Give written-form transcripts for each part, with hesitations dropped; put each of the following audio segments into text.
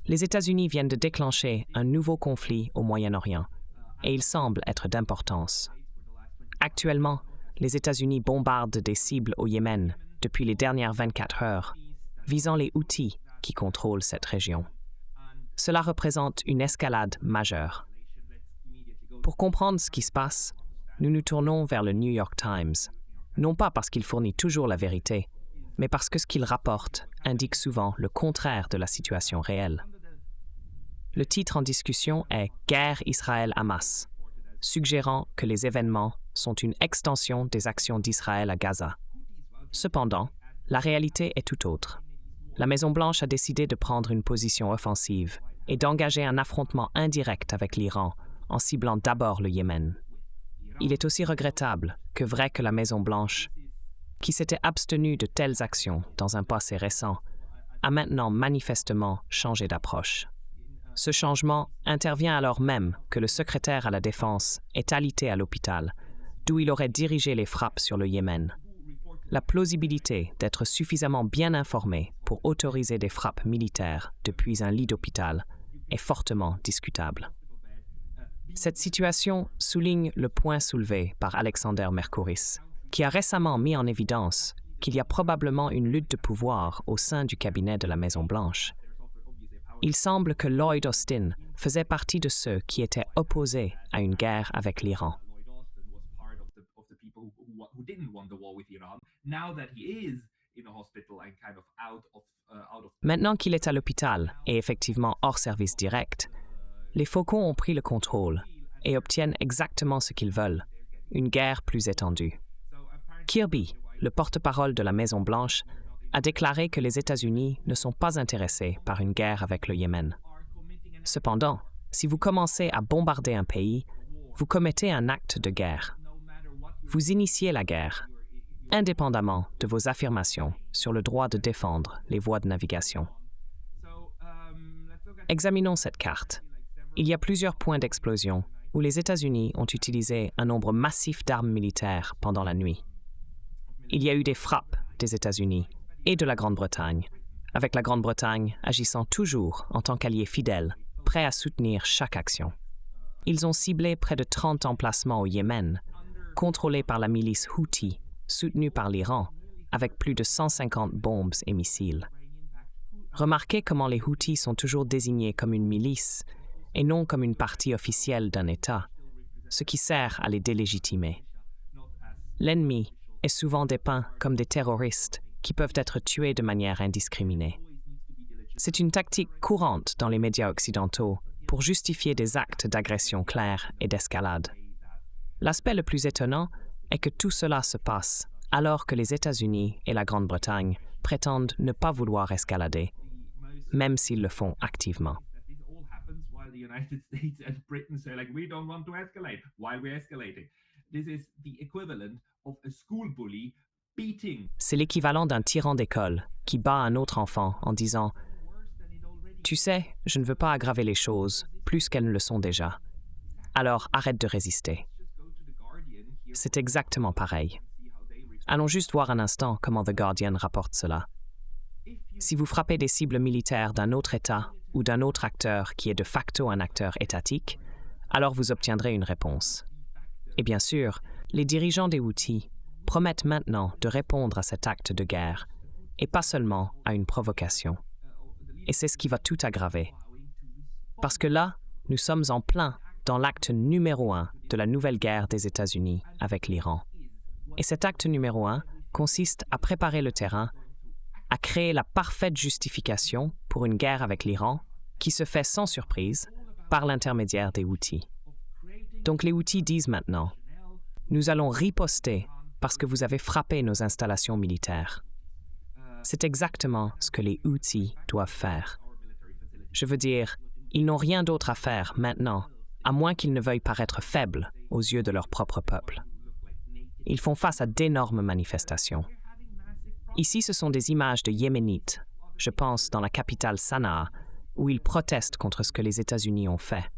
Les États-Unis viennent de déclencher un nouveau conflit au Moyen-Orient, et il semble être d'importance. Actuellement, les États-Unis bombardent des cibles au Yémen depuis les dernières 24 heures, visant les Houthis qui contrôlent cette région. Cela représente une escalade majeure. Pour comprendre ce qui se passe, nous nous tournons vers le New York Times, non pas parce qu'il fournit toujours la vérité, mais parce que ce qu'il rapporte indique souvent le contraire de la situation réelle. Le titre en discussion est « Guerre Israël-Hamas », suggérant que les événements sont une extension des actions d'Israël à Gaza. Cependant, la réalité est tout autre. La Maison-Blanche a décidé de prendre une position offensive et d'engager un affrontement indirect avec l'Iran en ciblant d'abord le Yémen. Il est aussi regrettable que vrai que la Maison-Blanche, qui s'était abstenue de telles actions dans un passé récent, a maintenant manifestement changé d'approche. Ce changement intervient alors même que le secrétaire à la Défense est alité à l'hôpital, d'où il aurait dirigé les frappes sur le Yémen. La plausibilité d'être suffisamment bien informé pour autoriser des frappes militaires depuis un lit d'hôpital est fortement discutable. Cette situation souligne le point soulevé par Alexander Mercouris, qui a récemment mis en évidence qu'il y a probablement une lutte de pouvoir au sein du cabinet de la Maison-Blanche. Il semble que Lloyd Austin faisait partie de ceux qui étaient opposés à une guerre avec l'Iran. Maintenant qu'il est à l'hôpital et effectivement hors service direct, les Faucons ont pris le contrôle et obtiennent exactement ce qu'ils veulent, une guerre plus étendue. Kirby, le porte-parole de la Maison-Blanche, a déclaré que les États-Unis ne sont pas intéressés par une guerre avec le Yémen. Cependant, si vous commencez à bombarder un pays, vous commettez un acte de guerre. Vous initiez la guerre, indépendamment de vos affirmations sur le droit de défendre les voies de navigation. Examinons cette carte. Il y a plusieurs points d'explosion où les États-Unis ont utilisé un nombre massif d'armes militaires pendant la nuit. Il y a eu des frappes des États-Unis et de la Grande-Bretagne, avec la Grande-Bretagne agissant toujours en tant qu'allié fidèle, prêt à soutenir chaque action. Ils ont ciblé près de 30 emplacements au Yémen, contrôlés par la milice Houthi, soutenue par l'Iran, avec plus de 150 bombes et missiles. Remarquez comment les Houthis sont toujours désignés comme une milice et non comme une partie officielle d'un État, ce qui sert à les délégitimer. L'ennemi est souvent dépeint comme des terroristes qui peuvent être tués de manière indiscriminée. C'est une tactique courante dans les médias occidentaux pour justifier des actes d'agression clairs et d'escalade. L'aspect le plus étonnant est que tout cela se passe alors que les États-Unis et la Grande-Bretagne prétendent ne pas vouloir escalader, même s'ils le font activement. C'est l'équivalent d'un tyran d'école qui bat un autre enfant en disant « Tu sais, je ne veux pas aggraver les choses plus qu'elles ne le sont déjà. Alors arrête de résister. » C'est exactement pareil. Allons juste voir un instant comment The Guardian rapporte cela. Si vous frappez des cibles militaires d'un autre État ou d'un autre acteur qui est de facto un acteur étatique, alors vous obtiendrez une réponse. Et bien sûr, les dirigeants des Houthis promettent maintenant de répondre à cet acte de guerre, et pas seulement à une provocation. Et c'est ce qui va tout aggraver. Parce que là, nous sommes en plein dans l'acte numéro 1 de la nouvelle guerre des États-Unis avec l'Iran. Et cet acte numéro 1 consiste à préparer le terrain, à créer la parfaite justification pour une guerre avec l'Iran qui se fait sans surprise par l'intermédiaire des Houthis. Donc les Houthis disent maintenant « Nous allons riposter parce que vous avez frappé nos installations militaires. » C'est exactement ce que les Houthis doivent faire. Je veux dire, ils n'ont rien d'autre à faire maintenant, à moins qu'ils ne veuillent paraître faibles aux yeux de leur propre peuple. Ils font face à d'énormes manifestations. Ici, ce sont des images de Yéménites, je pense dans la capitale Sanaa, où ils protestent contre ce que les États-Unis ont fait.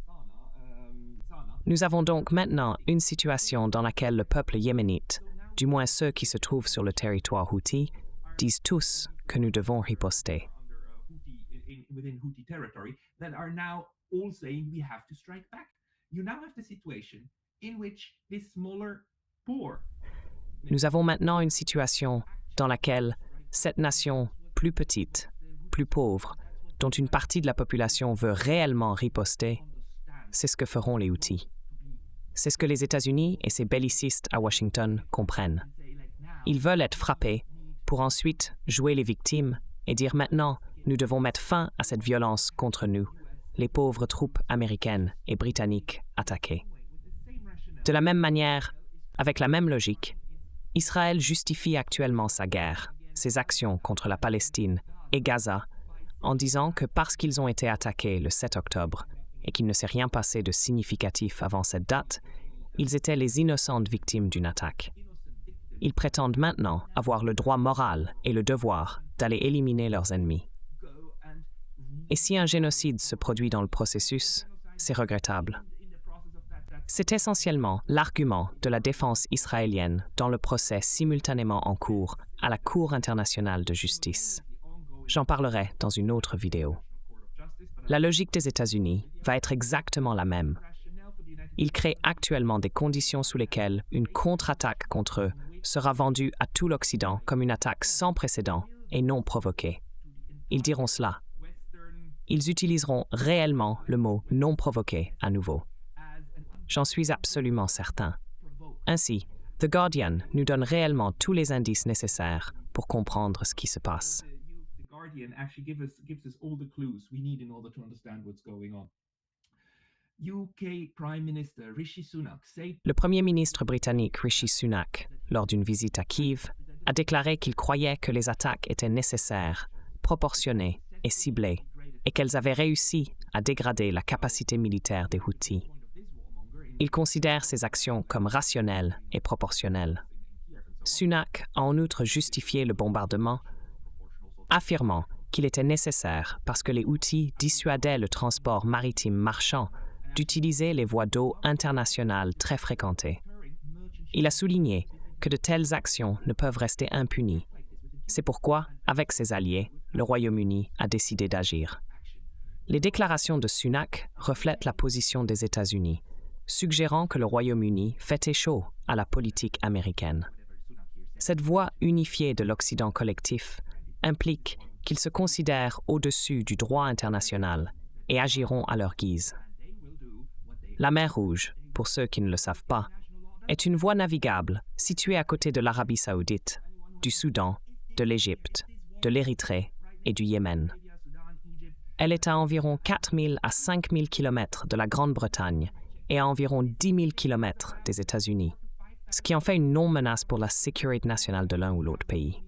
Nous avons donc maintenant une situation dans laquelle le peuple yéménite, du moins ceux qui se trouvent sur le territoire Houthi, disent tous que nous devons riposter. within Houthi territory that are now all saying we have to strike back. You now have the situation in which this smaller, poor. Nous avons maintenant une situation dans laquelle cette nation plus petite, plus pauvre, dont une partie de la population veut réellement riposter, c'est ce que feront les Houthis. C'est ce que les États-Unis et ses bellicistes à Washington comprennent. Ils veulent être frappés pour ensuite jouer les victimes et dire maintenant, nous devons mettre fin à cette violence contre nous, les pauvres troupes américaines et britanniques attaquées. De la même manière, avec la même logique, Israël justifie actuellement sa guerre, ses actions contre la Palestine et Gaza, en disant que parce qu'ils ont été attaqués le 7 octobre et qu'il ne s'est rien passé de significatif avant cette date, ils étaient les innocentes victimes d'une attaque. Ils prétendent maintenant avoir le droit moral et le devoir d'aller éliminer leurs ennemis. Et si un génocide se produit dans le processus, c'est regrettable. C'est essentiellement l'argument de la défense israélienne dans le procès simultanément en cours à la Cour internationale de justice. J'en parlerai dans une autre vidéo. La logique des États-Unis va être exactement la même. Ils créent actuellement des conditions sous lesquelles une contre-attaque contre eux sera vendue à tout l'Occident comme une attaque sans précédent et non provoquée. Ils diront cela. Ils utiliseront réellement le mot « non provoqué » à nouveau. J'en suis absolument certain. Ainsi, The Guardian nous donne réellement tous les indices nécessaires pour comprendre ce qui se passe. The Guardian actually gives us all the clues we need in order to understand what's going on. UK Prime Minister Rishi Sunak said Le Premier ministre britannique Rishi Sunak, lors d'une visite à Kiev, a déclaré qu'il croyait que les attaques étaient nécessaires, proportionnées et ciblées, et qu'elles avaient réussi à dégrader la capacité militaire des Houthis. Il considère ces actions comme rationnelles et proportionnelles. Sunak a en outre justifié le bombardement, affirmant qu'il était nécessaire parce que les Houthis dissuadaient le transport maritime marchand d'utiliser les voies d'eau internationales très fréquentées. Il a souligné que de telles actions ne peuvent rester impunies. C'est pourquoi, avec ses alliés, le Royaume-Uni a décidé d'agir. Les déclarations de Sunak reflètent la position des États-Unis, suggérant que le Royaume-Uni fait écho à la politique américaine. Cette voix unifiée de l'Occident collectif implique qu'ils se considèrent au-dessus du droit international et agiront à leur guise. La mer Rouge, pour ceux qui ne le savent pas, est une voie navigable située à côté de l'Arabie saoudite, du Soudan, de l'Égypte, de l'Érythrée et du Yémen. Elle est à environ 4 000 à 5 000 km de la Grande-Bretagne et à environ 10 000 km des États-Unis, ce qui en fait une non-menace pour la sécurité nationale de l'un ou l'autre pays.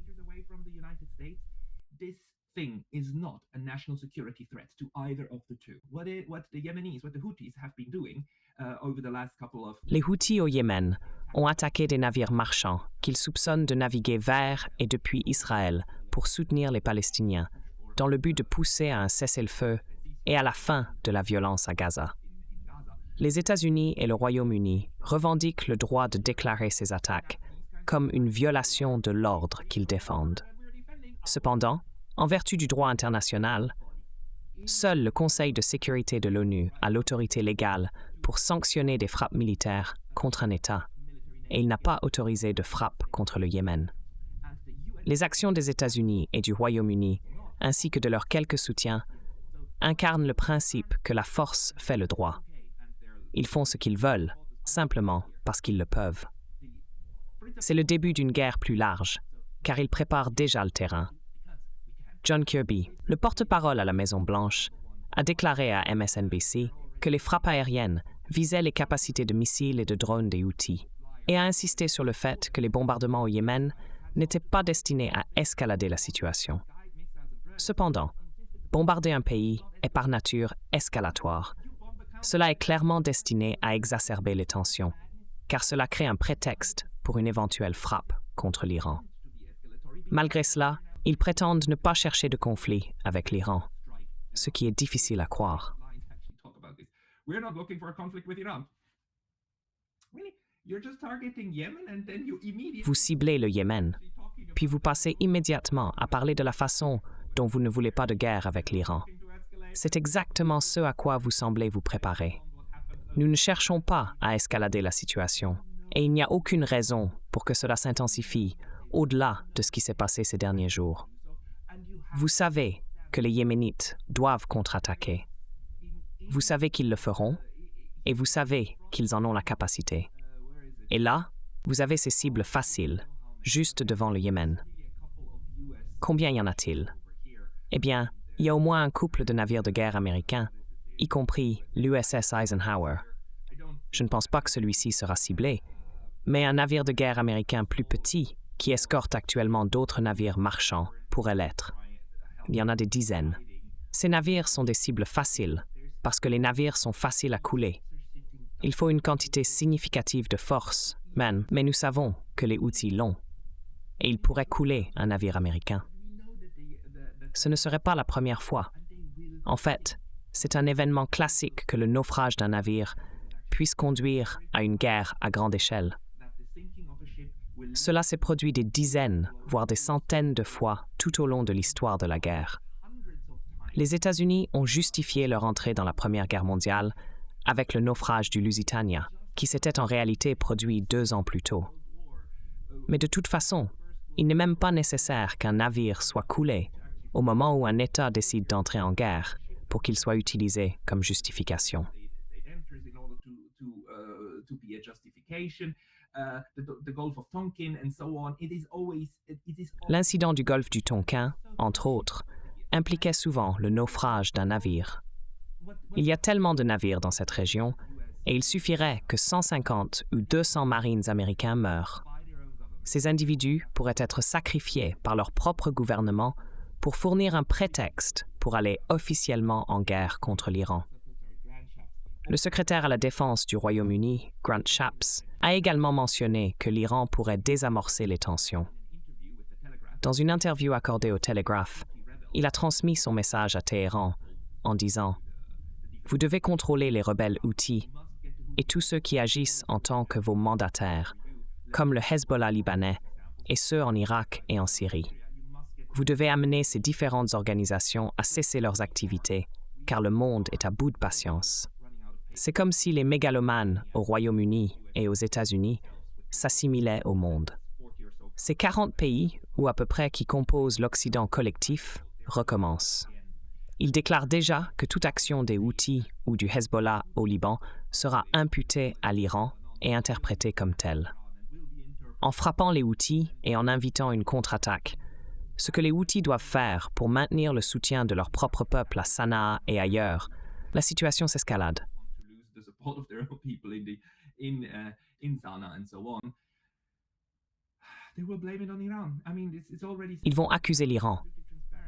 this thing is not a national security threat to either of the two. What the Yemenis, what the Houthis have been doing over the last couple of... Les Houthis au Yémen ont attaqué des navires marchands qu'ils soupçonnent de naviguer vers et depuis Israël pour soutenir les Palestiniens, dans le but de pousser à un cessez-le-feu et à la fin de la violence à Gaza. Les États-Unis et le Royaume-Uni revendiquent le droit de déclarer ces attaques comme une violation de l'ordre qu'ils défendent. Cependant, en vertu du droit international, seul le Conseil de sécurité de l'ONU a l'autorité légale pour sanctionner des frappes militaires contre un État, et il n'a pas autorisé de frappe contre le Yémen. Les actions des États-Unis et du Royaume-Uni, ainsi que de leurs quelques soutiens, incarnent le principe que la force fait le droit. Ils font ce qu'ils veulent, simplement parce qu'ils le peuvent. C'est le début d'une guerre plus large, car ils préparent déjà le terrain. John Kirby, le porte-parole à la Maison-Blanche, a déclaré à MSNBC que les frappes aériennes visaient les capacités de missiles et de drones des Houthis, et a insisté sur le fait que les bombardements au Yémen n'étaient pas destinés à escalader la situation. Cependant, bombarder un pays est par nature escalatoire. Cela est clairement destiné à exacerber les tensions, car cela crée un prétexte pour une éventuelle frappe contre l'Iran. Malgré cela, ils prétendent ne pas chercher de conflit avec l'Iran, ce qui est difficile à croire. Vous ciblez le Yémen, puis vous passez immédiatement à parler de la façon dont vous ne voulez pas de guerre avec l'Iran. C'est exactement ce à quoi vous semblez vous préparer. Nous ne cherchons pas à escalader la situation, et il n'y a aucune raison pour que cela s'intensifie au-delà de ce qui s'est passé ces derniers jours. Vous savez que les Yéménites doivent contre-attaquer. Vous savez qu'ils le feront, et vous savez qu'ils en ont la capacité. Et là, vous avez ces cibles faciles, juste devant le Yémen. Combien y en a-t-il? Eh bien, il y a au moins un couple de navires de guerre américains, y compris l'USS Eisenhower. Je ne pense pas que celui-ci sera ciblé, mais un navire de guerre américain plus petit, qui escorte actuellement d'autres navires marchands, pourrait l'être. Il y en a des dizaines. Ces navires sont des cibles faciles, parce que les navires sont faciles à couler. Il faut une quantité significative de force, même, mais nous savons que les Houthis l'ont, et ils pourraient couler un navire américain. Ce ne serait pas la première fois. En fait, c'est un événement classique que le naufrage d'un navire puisse conduire à une guerre à grande échelle. Cela s'est produit des dizaines, voire des centaines de fois tout au long de l'histoire de la guerre. Les États-Unis ont justifié leur entrée dans la Première Guerre mondiale avec le naufrage du Lusitania, qui s'était en réalité produit 2 ans plus tôt. Mais de toute façon, il n'est même pas nécessaire qu'un navire soit coulé au moment où un État décide d'entrer en guerre pour qu'il soit utilisé comme justification. L'incident du golfe du Tonkin, entre autres, impliquait souvent le naufrage d'un navire. Il y a tellement de navires dans cette région, et il suffirait que 150 ou 200 marines américains meurent. Ces individus pourraient être sacrifiés par leur propre gouvernement pour fournir un prétexte pour aller officiellement en guerre contre l'Iran. Le secrétaire à la Défense du Royaume-Uni, Grant Shapps, a également mentionné que l'Iran pourrait désamorcer les tensions. Dans une interview accordée au Telegraph, il a transmis son message à Téhéran en disant « Vous devez contrôler les rebelles Houthis et tous ceux qui agissent en tant que vos mandataires, comme le Hezbollah libanais et ceux en Irak et en Syrie. Vous devez amener ces différentes organisations à cesser leurs activités, car le monde est à bout de patience. C'est comme si les mégalomanes au Royaume-Uni et aux États-Unis s'assimilaient au monde. Ces 40 pays, ou à peu près qui composent l'Occident collectif, recommencent. Ils déclarent déjà que toute action des Houthis ou du Hezbollah au Liban sera imputée à l'Iran et interprétée comme telle. En frappant les Houthis et en invitant une contre-attaque, ce que les Houthis doivent faire pour maintenir le soutien de leur propre peuple à Sanaa et ailleurs, la situation s'escalade. Ils vont accuser l'Iran.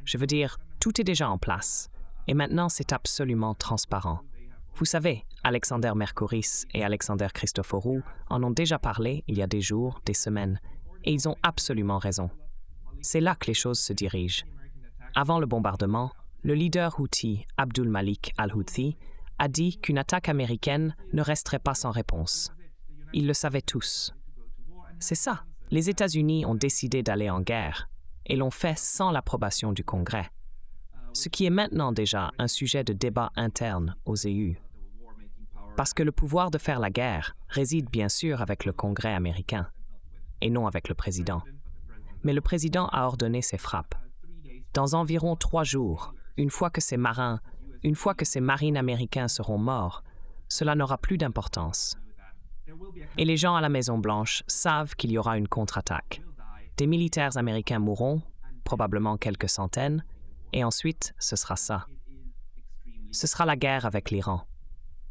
Je veux dire, tout est déjà en place. Et maintenant, c'est absolument transparent. Vous savez, Alexander Mercouris et Alexander Christoforou en ont déjà parlé il y a des jours, des semaines, et ils ont absolument raison. C'est là que les choses se dirigent. Avant le bombardement, le leader houthi Abdul Malik al-Houthi a dit qu'une attaque américaine ne resterait pas sans réponse. Ils le savaient tous. C'est ça. Les États-Unis ont décidé d'aller en guerre et l'ont fait sans l'approbation du Congrès, ce qui est maintenant déjà un sujet de débat interne aux EU. Parce que le pouvoir de faire la guerre réside bien sûr avec le Congrès américain et non avec le président. Mais le président a ordonné ces frappes. Dans environ 3 jours, une fois que ces marines américains seront morts, cela n'aura plus d'importance. Et les gens à la Maison-Blanche savent qu'il y aura une contre-attaque. Des militaires américains mourront, probablement quelques centaines, et ensuite, ce sera ça. Ce sera la guerre avec l'Iran.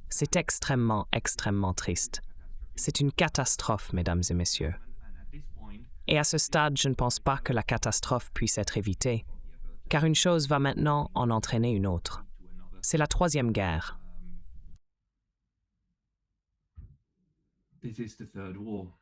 C'est extrêmement, extrêmement triste. C'est une catastrophe, mesdames et messieurs. Et à ce stade, je ne pense pas que la catastrophe puisse être évitée, car une chose va maintenant en entraîner une autre. C'est la 3e guerre. This is the third war.